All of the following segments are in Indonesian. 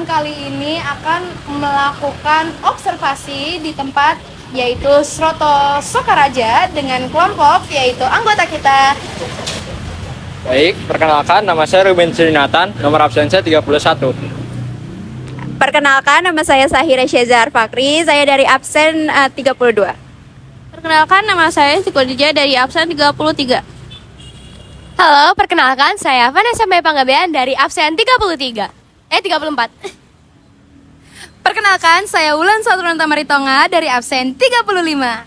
kali ini akan melakukan observasi di tempat yaitu Sroto Sokaraja dengan kelompok yaitu anggota kita. Baik, perkenalkan nama saya Ruben Srinatan, nomor absen saya 31. Perkenalkan, nama saya Sahira Syazar Fakri, saya dari absen 32. Perkenalkan, nama saya Siti Khadijah dari absen 33. Halo, perkenalkan saya Vanessa Mei Panggabean dari absen 34. Perkenalkan, saya Wulan Satrunta Maritonga dari absen 35.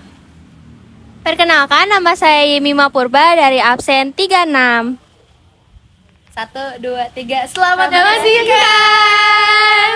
Perkenalkan, nama saya Yemima Purba dari absen 36. 1, 2, 3, selamat menyaksikan!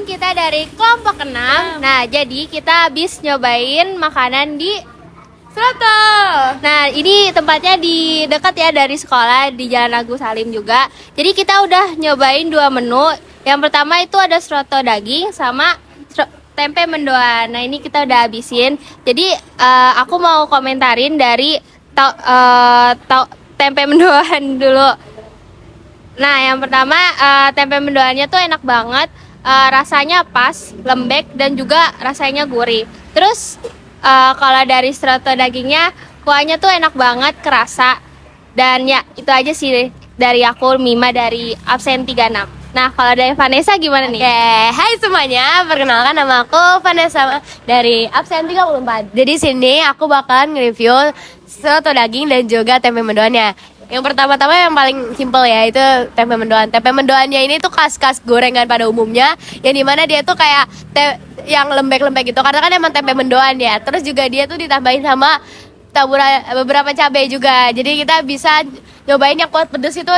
Kita dari kelompok 6. Nah, jadi kita habis nyobain makanan di Sroto! Nah, ini tempatnya di dekat ya dari sekolah, di Jalan Agus Salim juga. Jadi kita udah nyobain 2 menu. Yang pertama itu ada sroto daging sama tempe mendoan. Nah, ini kita udah habisin. Jadi aku mau komentarin dari tempe mendoan dulu. Nah, yang pertama tempe mendoannya tuh enak banget. Rasanya pas, lembek dan juga rasanya gurih. Terus kalau dari sroto dagingnya, kuahnya tuh enak banget, kerasa. Dan ya itu aja sih dari aku, Mima dari absen 36. Nah, kalau dari Vanessa gimana nih? Hai semuanya, perkenalkan nama aku Vanessa dari absen 34. Jadi sini aku bakalan nge-review soto daging dan juga tempe mendoannya. Yang pertama-tama yang paling simple ya, itu tempe mendoan. Tempe mendoannya ini tuh khas-khas gorengan pada umumnya, yang dimana dia tuh kayak yang lembek-lembek gitu, karena kan emang tempe mendoan ya. Terus juga dia tuh ditambahin sama taburan beberapa cabai juga. Jadi kita bisa nyobain yang kuat pedes itu,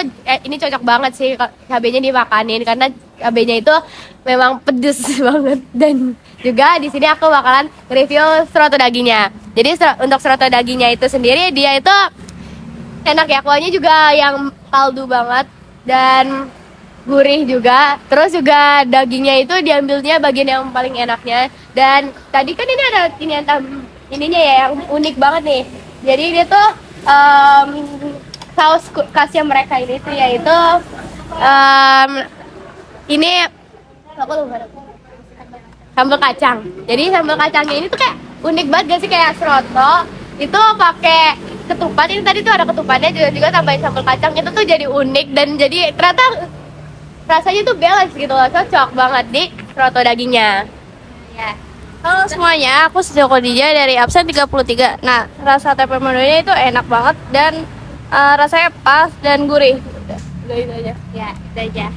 ini cocok banget sih cabainya dimakanin, karena cabainya itu memang pedes banget. Dan juga di sini aku bakalan review sroto dagingnya. Jadi untuk sroto dagingnya itu sendiri, dia itu enak ya, kuahnya juga yang kaldu banget dan gurih juga. Terus juga dagingnya itu diambilnya bagian yang paling enaknya. Dan tadi kan ini ada ininya ya yang unik banget nih. Jadi dia tuh saus khasnya mereka ini tuh yaitu ini aku lupa, sambal kacang. Jadi sambal kacangnya ini tuh kayak unik banget gak sih, kayak sroto itu pakai ketupat. Ini tadi tuh ada ketupannya juga tambahin sambal kacang, itu tuh jadi unik dan jadi ternyata rasanya tuh balance gitu loh, cocok banget di soto dagingnya. Ya. Halo semuanya, aku Siti Khadijah dari absen 33. Nah, rasa tempe mendoannya itu enak banget dan rasanya pas dan gurih. Udah itu aja. Ya, itu aja.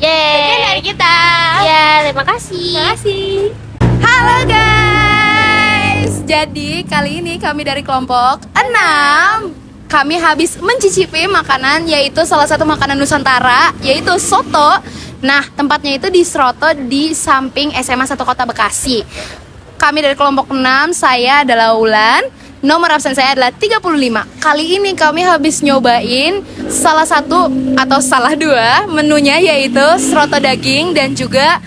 Sekian dari kita. Ya, terima kasih. Terima kasih. Halo guys. Jadi kali ini kami dari kelompok 6 kami habis mencicipi makanan, yaitu salah satu makanan Nusantara, yaitu soto. Nah, tempatnya itu di Sroto di samping SMA 1 Kota Bekasi. Kami dari kelompok 6, saya adalah Wulan. Nomor absen saya adalah 35. Kali ini kami habis nyobain salah satu atau salah dua menunya, yaitu Sroto daging dan juga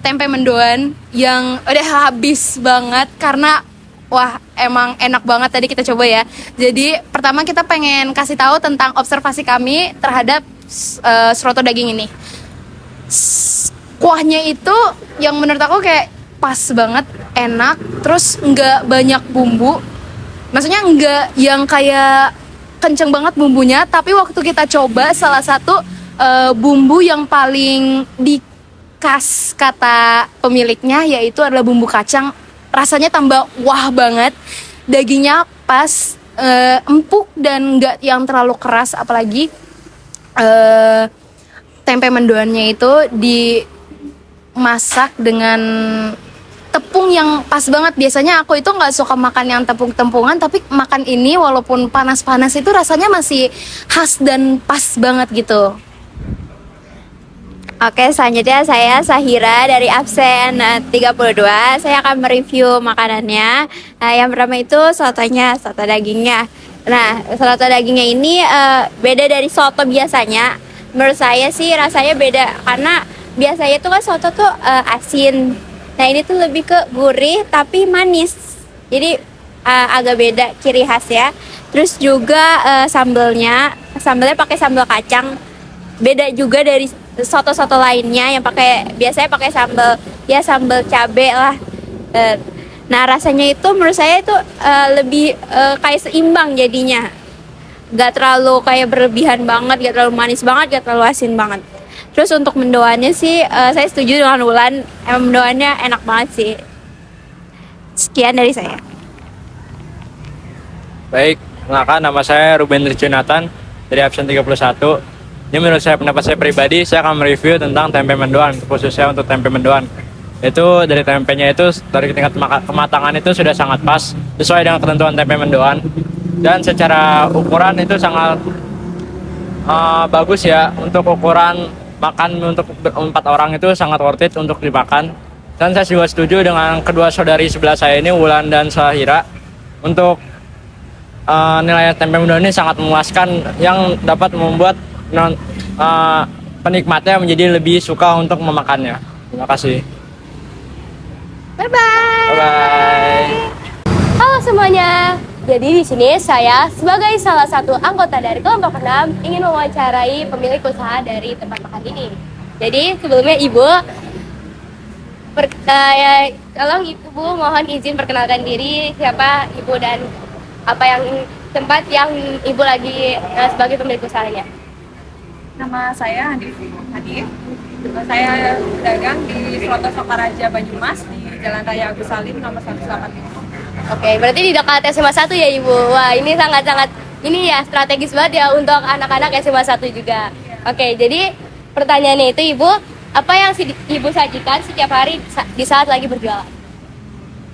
tempe mendoan yang udah habis banget karena wah emang enak banget tadi kita coba ya. Jadi pertama kita pengen kasih tahu tentang observasi kami terhadap Sroto daging ini. Kuahnya itu yang menurut aku kayak pas banget, enak, terus nggak banyak bumbu. Maksudnya nggak yang kayak kenceng banget bumbunya, tapi waktu kita coba salah satu bumbu yang paling dikas kata pemiliknya yaitu adalah bumbu kacang. Rasanya tambah wah banget, dagingnya pas, empuk dan nggak yang terlalu keras, apalagi tempe mendoannya itu dimasak dengan tepung yang pas banget. Biasanya aku itu nggak suka makan yang tepung-tempungan, tapi makan ini walaupun panas-panas itu rasanya masih khas dan pas banget gitu. Oke, selanjutnya saya Sahira dari absen 32. Saya akan mereview makanannya. Yang pertama itu sotonya, soto dagingnya. Nah, soto dagingnya ini beda dari soto biasanya. Menurut saya sih rasanya beda karena biasanya tuh kan soto tuh asin. Nah, ini tuh lebih ke gurih tapi manis. Jadi agak beda ciri khas ya. Terus juga sambelnya pakai sambal kacang. Beda juga dari soto-soto lainnya yang biasanya pakai sambal cabe lah. Nah, rasanya itu menurut saya itu lebih kayak seimbang jadinya. Gak terlalu kayak berlebihan banget, gak terlalu manis banget, gak terlalu asin banget. Terus untuk mendoannya sih saya setuju dengan Wulan, emang mendoannya enak banget sih. Sekian dari saya. Baik, perkenalkan nama saya Ruben Jonathan dari absen 31. Ini menurut saya, pendapat saya pribadi, saya akan mereview tentang tempe mendoan, khususnya untuk tempe mendoan. Itu dari tempenya itu, dari tingkat kematangan itu sudah sangat pas, sesuai dengan ketentuan tempe mendoan. Dan secara ukuran itu sangat bagus ya, untuk ukuran makan untuk 4 orang itu sangat worth it untuk dimakan. Dan saya juga setuju dengan kedua saudari sebelah saya ini, Wulan dan Sahira, untuk nilai tempe mendoan ini sangat memuaskan, yang dapat membuat penikmatnya menjadi lebih suka untuk memakannya. Terima kasih. Bye bye. Bye bye. Halo semuanya. Jadi di sini saya sebagai salah satu anggota dari kelompok 6 ingin mewawancarai pemilik usaha dari tempat makan ini. Jadi sebelumnya Ibu, tolong Ibu mohon izin perkenalkan diri, siapa Ibu dan apa yang tempat yang Ibu lagi sebagai pemilik usahanya. Nama saya Hanif. Saya dagang di Sroto Sokaraja Banyumas di Jalan Raya Agus Salim nomor 185. Oke, berarti di dekat SMA 1 ya Ibu. Wah, ini sangat-sangat ini ya strategis banget ya untuk anak-anak SMA 1 juga. Oke, jadi pertanyaannya itu Ibu, apa yang Ibu sajikan setiap hari di saat lagi berjualan?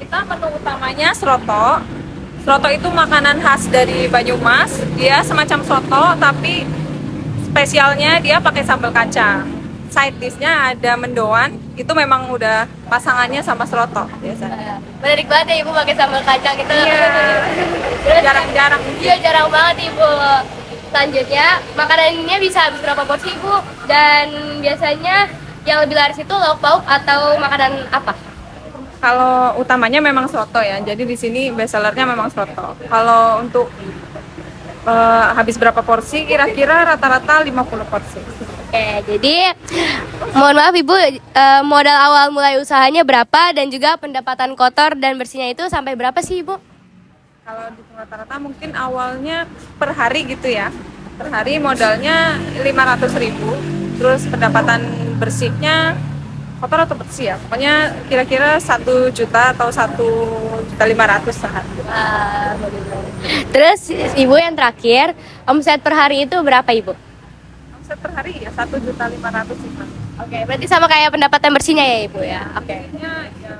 Kita menu utamanya Sroto. Sroto itu makanan khas dari Banyumas. Dia semacam soto tapi spesialnya dia pakai sambal kacang. Side dish-nya ada mendoan, itu memang udah pasangannya sama Sroto biasanya. Menarik banget ya Ibu pakai sambal kacang itu. Iya. Jarang-jarang. Iya, jarang banget Ibu. Selanjutnya, makanan ini bisa habis berapa porsi Ibu? Dan biasanya yang lebih laris itu lauk pauk atau makanan apa? Kalau utamanya memang Sroto ya. Jadi di sini best sellernya memang Sroto. Kalau untuk habis berapa porsi? Kira-kira rata-rata 50 porsi. Oke, jadi mohon maaf Ibu, modal awal mulai usahanya berapa dan juga pendapatan kotor dan bersihnya itu sampai berapa sih Ibu? Kalau di rata-rata mungkin awalnya per hari gitu ya. Per hari modalnya 500.000. Terus pendapatan bersihnya kotor atau bersih ya. Pokoknya kira-kira 1 juta atau 1.500.000 sehari. Terus Ibu yang terakhir, omset per hari itu berapa Ibu? Omset per hari ya 1.500.000 sih, Mas. Oke, berarti sama kayak pendapatan bersihnya ya Ibu ya. Oke. Ya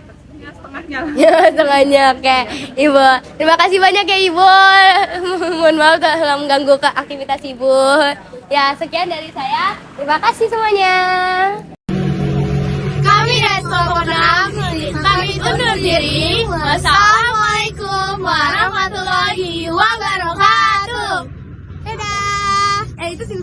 bersihnya setengahnya lah. Ya, setengahnya. Oke, Ibu. Terima kasih banyak ya Ibu. Mohon maaf telah mengganggu ke aktivitas Ibu. Ya, sekian dari saya. Terima kasih semuanya. Kami dari kelompok 6 kami undur diri. Wassalamualaikum warahmatullahi wabarakatuh. Dadah. Itu sih